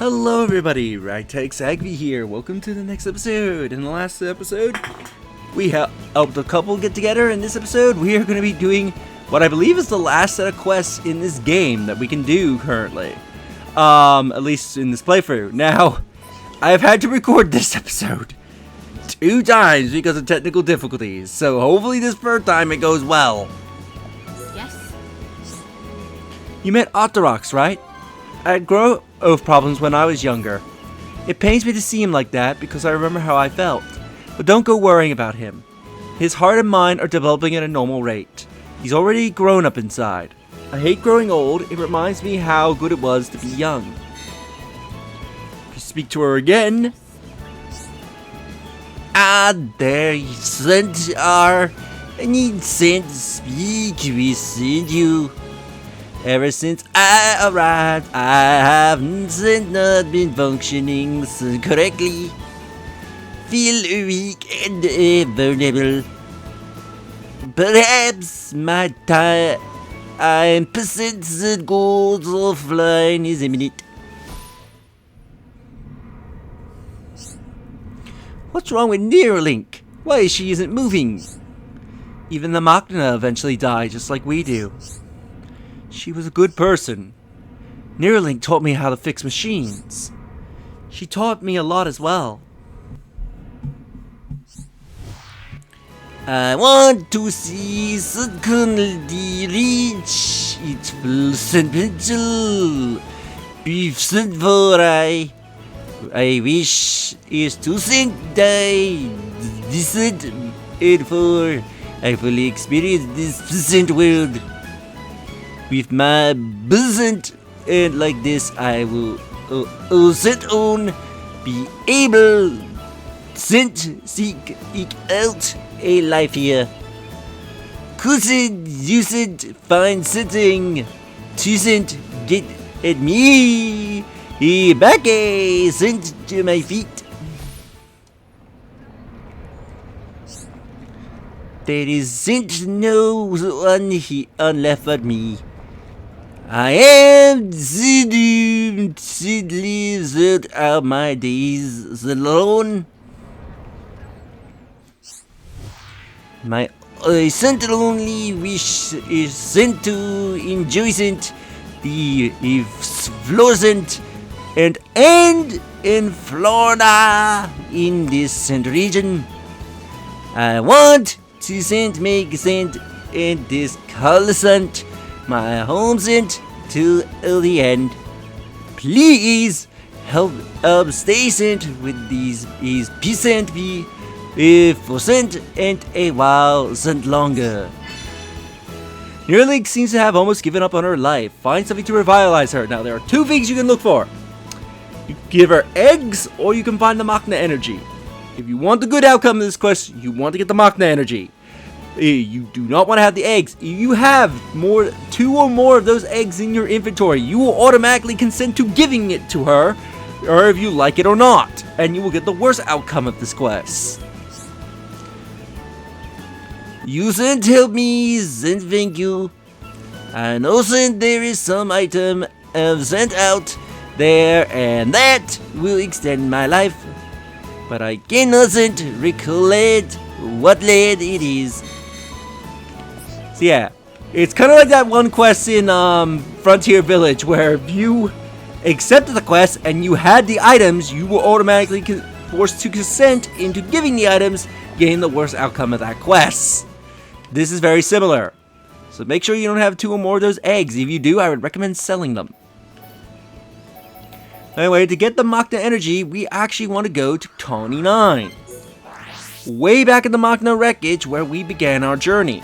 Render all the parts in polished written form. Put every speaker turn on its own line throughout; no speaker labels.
Hello everybody, Ragtag Sagvi here. Welcome to the next episode. In the last episode, we helped a couple get together. In this episode, we are going to be doing what I believe is the last set of quests in this game that we can do currently. At least in this playthrough. Now, I've had to record this episode 2 times because of technical difficulties. So hopefully this third time it goes well.
Yes.
You met Octorox, right? I had growth problems when I was younger. It pains me to see him like that because I remember how I felt. But don't go worrying about him. His heart and mind are developing at a normal rate. He's already grown up inside. I hate growing old. It reminds me how good it was to be young. To speak to her again. Ah, there you are. I need to speak with you. Ever since I arrived, I haven't not been functioning correctly. Feel weak and vulnerable. Perhaps my time percent the goals offline is imminent. What's wrong with Neuralink? Why she isn't moving? Even the Machina eventually die just like we do. She was a good person. Neuralink taught me how to fix machines. She taught me a lot as well. I want to see suddenly reach its full potential. Before I wish is to think die decent and for I fully experience this present world. With my present and like this, I will set on be able to seek out a life here. Couldn't use it find something to get at me. Back sent to my feet. There isn't no one left but me. I am doomed to live out my days alone. My only wish is sent to enjoy the florescent and end in Florida in this region. I want to make in this colorcent my home sent to the end. Please help stay sent with these percent be for cent and a while sent longer. Neuralink seems to have almost given up on her life. Find something to revitalize her. Now there are 2 things you can look for. You can give her eggs or you can find the Machina energy. If you want the good outcome of this quest, you want to get the Machina energy. You do not want to have the eggs. If you have 2 or more of those eggs in your inventory, you will automatically consent to giving it to her, or if you like it or not, and you will get the worst outcome of this quest. You sent help me, sent thank you. I know sent there is some item I've sent out there, and that will extend my life, but I cannot recollect what lead it is. So yeah, it's kind of like that one quest in Frontier Village where if you accepted the quest and you had the items, you were automatically forced to consent into giving the items, getting the worst outcome of that quest. This is very similar. So make sure you don't have 2 or more of those eggs. If you do, I would recommend selling them. Anyway, to get the Machina energy, we actually want to go to 29. Way back in the Machina wreckage where we began our journey.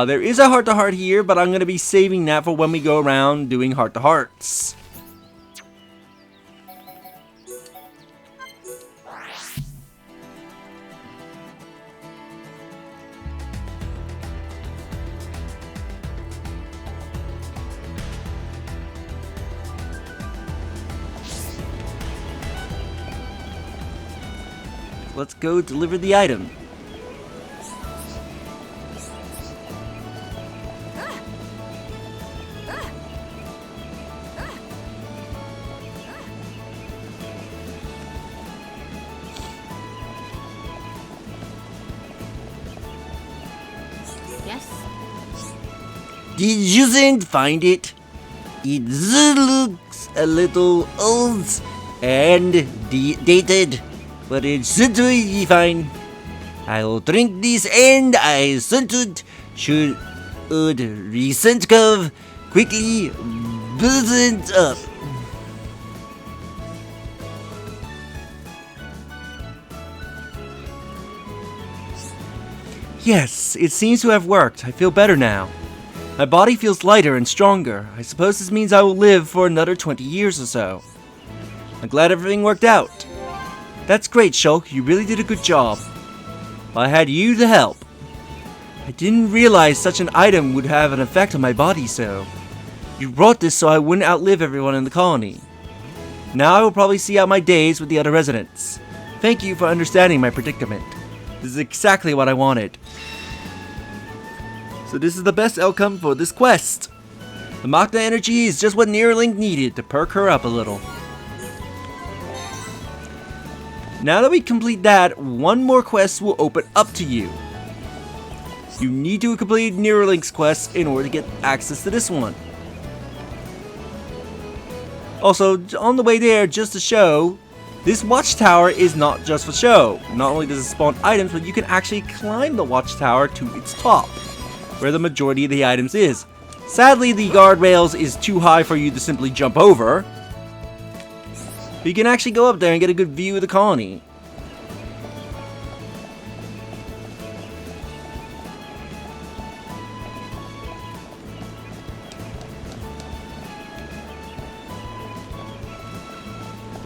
There is a heart-to-heart here, but I'm going to be saving that for when we go around doing heart-to-hearts. Let's go deliver the item. Did you find it? It looks a little old and dated, but it's certainly fine. I'll drink this and I should recent curve quickly build up. Yes, it seems to have worked. I feel better now. My body feels lighter and stronger. I suppose this means I will live for another 20 years or so. I'm glad everything worked out. That's great, Shulk. You really did a good job. I had you to help. I didn't realize such an item would have an effect on my body so. You brought this so I wouldn't outlive everyone in the colony. Now I will probably see out my days with the other residents. Thank you for understanding my predicament. This is exactly what I wanted. So this is the best outcome for this quest. The Machina energy is just what Neuralink needed to perk her up a little. Now that we complete that, one more quest will open up to you. You need to complete Neuralink's quest in order to get access to this one. Also, on the way there, just to show, this watchtower is not just for show. Not only does it spawn items, but you can actually climb the watchtower to its top, where the majority of the items is. Sadly, the guardrails is too high for you to simply jump over. But you can actually go up there and get a good view of the colony.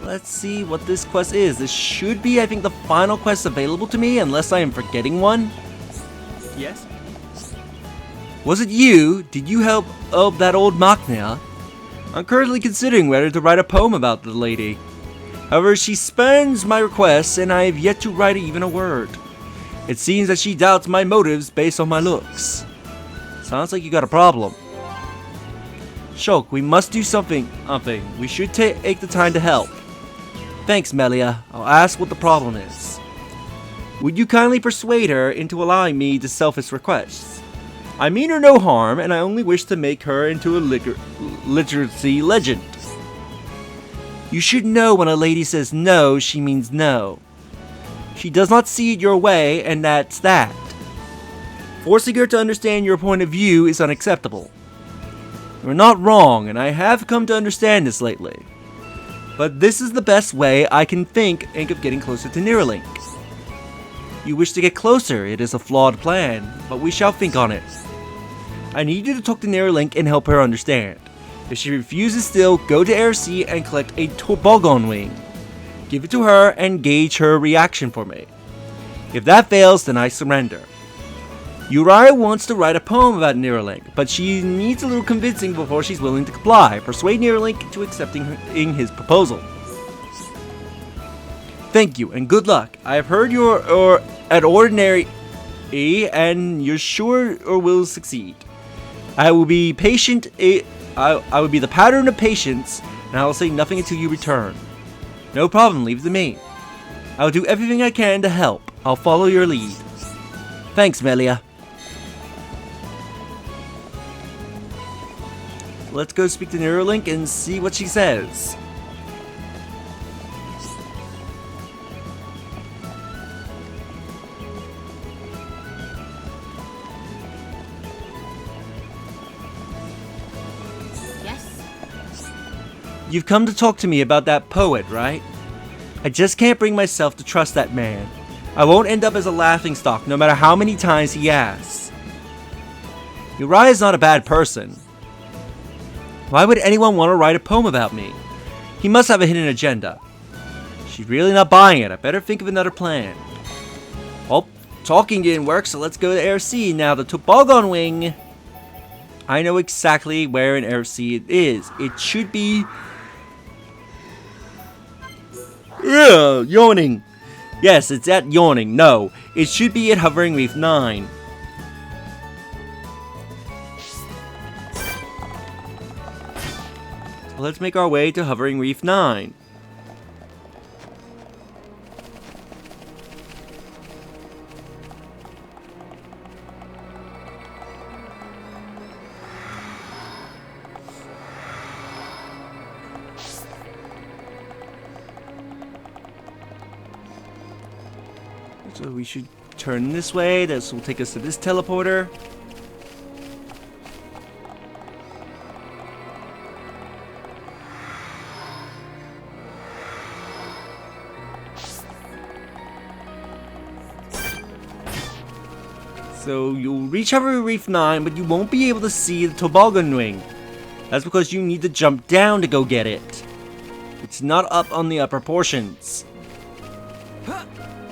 Let's see what this quest is. This should be, I think, the final quest available to me, unless I am forgetting one. Yes? Was it you? Did you help that old Machina? I'm currently considering whether to write a poem about the lady. However, she spurns my requests, and I have yet to write even a word. It seems that she doubts my motives based on my looks. Sounds like you got a problem. Shulk, we must do something. We should take the time to help. Thanks, Melia. I'll ask what the problem is. Would you kindly persuade her into allowing me to selfish requests? I mean her no harm, and I only wish to make her into a literacy legend. You should know when a lady says no, she means no. She does not see it your way, and that's that. Forcing her to understand your point of view is unacceptable. You're not wrong, and I have come to understand this lately. But this is the best way I can think of getting closer to Neuralink. You wish to get closer, it is a flawed plan, but we shall think on it. I need you to talk to Neuralink and help her understand. If she refuses still, go to Air C and collect a toboggan wing. Give it to her and gauge her reaction for me. If that fails, then I surrender. Uriah wants to write a poem about Neuralink, but she needs a little convincing before she's willing to comply. Persuade Neuralink into accepting his proposal. Thank you, and good luck. I have heard you're at ordinary, and you're sure or will succeed. I will be patient. I will be the pattern of patience, and I will say nothing until you return. No problem, leave it to me. I will do everything I can to help. I'll follow your lead. Thanks, Melia. Let's go speak to Neuralink and see what she says.
Yes?
You've come to talk to me about that poet, right? I just can't bring myself to trust that man. I won't end up as a laughingstock no matter how many times he asks. Uriah's not a bad person. Why would anyone want to write a poem about me? He must have a hidden agenda. She's really not buying it. I better think of another plan. Oh, talking didn't work, so let's go to Air C. Now the toboggan wing. I know exactly where in Air C it is. It should be... yawning. Yes, it's at yawning. No, it should be at Hovering Reef 9. Let's make our way to Hovering Reef 9. So we should turn this way. This will take us to this teleporter. So you'll reach Hover Reef 9, but you won't be able to see the toboggan wing. That's because you need to jump down to go get it. It's not up on the upper portions.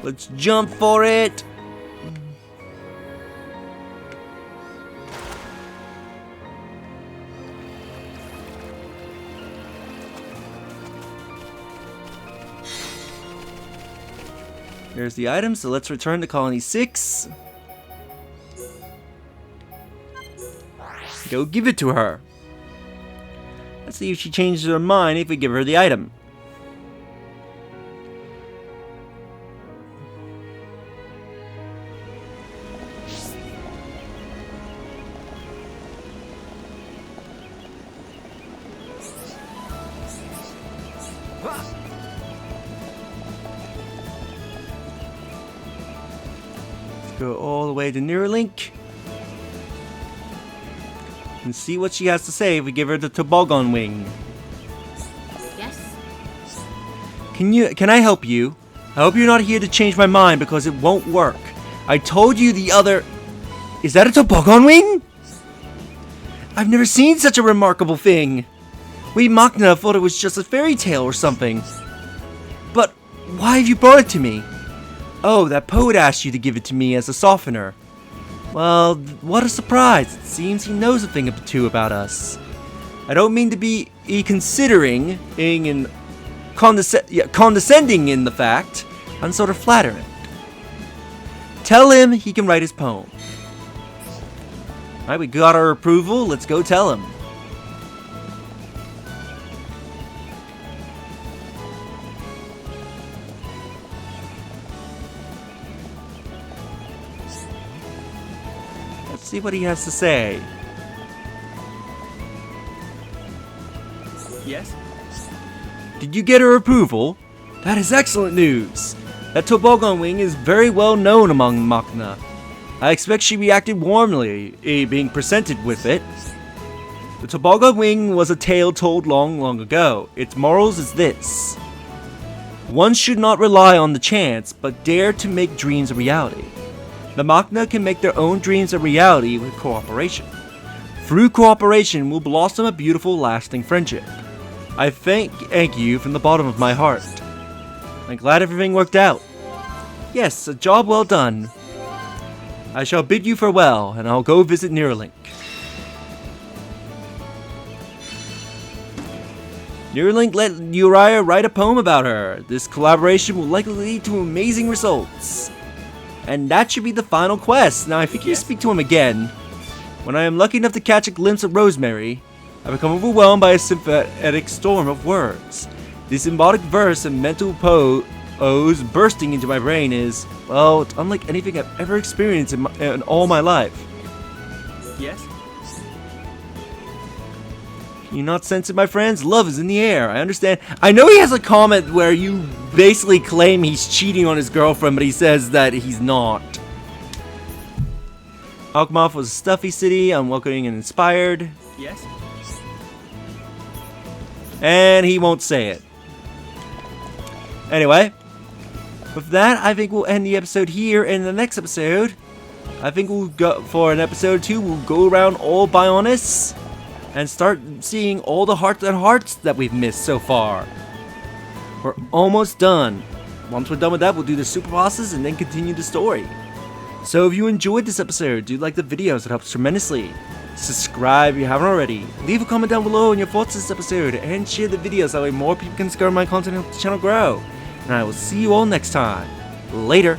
Let's jump for it. There's the item, so let's return to Colony 6. Go give it to her. Let's see if she changes her mind if we give her the item. Let's go all the way to Neuralink and see what she has to say if we give her the toboggan wing.
Yes?
Can I help you? I hope you're not here to change my mind because it won't work. I told you the other... Is that a toboggan wing? I've never seen such a remarkable thing. We Machina thought it was just a fairy tale or something. But why have you brought it to me? Oh, that poet asked you to give it to me as a softener. Well, what a surprise. It seems he knows a thing or two about us. I don't mean to be considering and condescending in the fact. I'm sort of flattering. Tell him he can write his poem. Alright, we got our approval. Let's go tell him. See what he has to say. Yes? Did you get her approval? That is excellent news. That toboggan wing is very well known among Machina. I expect she reacted warmly, being presented with it. The toboggan wing was a tale told long, long ago. Its morals is this. One should not rely on the chance, but dare to make dreams a reality. The Machina can make their own dreams a reality with cooperation. Through cooperation will blossom a beautiful, lasting friendship. I thank you from the bottom of my heart. I'm glad everything worked out. Yes, a job well done. I shall bid you farewell, and I'll go visit Neuralink. Neuralink let Uriah write a poem about her. This collaboration will likely lead to amazing results. And that should be the final quest. Now I think you speak to him again. When I am lucky enough to catch a glimpse of Rosemary, I become overwhelmed by a sympathetic storm of words. This symbolic verse and mental pose bursting into my brain is, well, it's unlike anything I've ever experienced in all my life. Yes? Can you not sense it, my friends? Love is in the air. I understand. I know he has a comment where you basically claim he's cheating on his girlfriend, but he says that he's not. Alkmaar was a stuffy city, unwelcoming and inspired. Yes? And he won't say it. Anyway, with that, I think we'll end the episode here. In the next episode, I think we'll go for an episode 2. We'll go around all Bionis and start seeing all the hearts that we've missed so far. We're almost done. Once we're done with that, we'll do the super bosses and then continue the story. So if you enjoyed this episode, do like the videos, it helps tremendously. Subscribe if you haven't already. Leave a comment down below on your thoughts on this episode and share the videos, that way more people can discover my content and help the channel grow. And I will see you all next time. Later.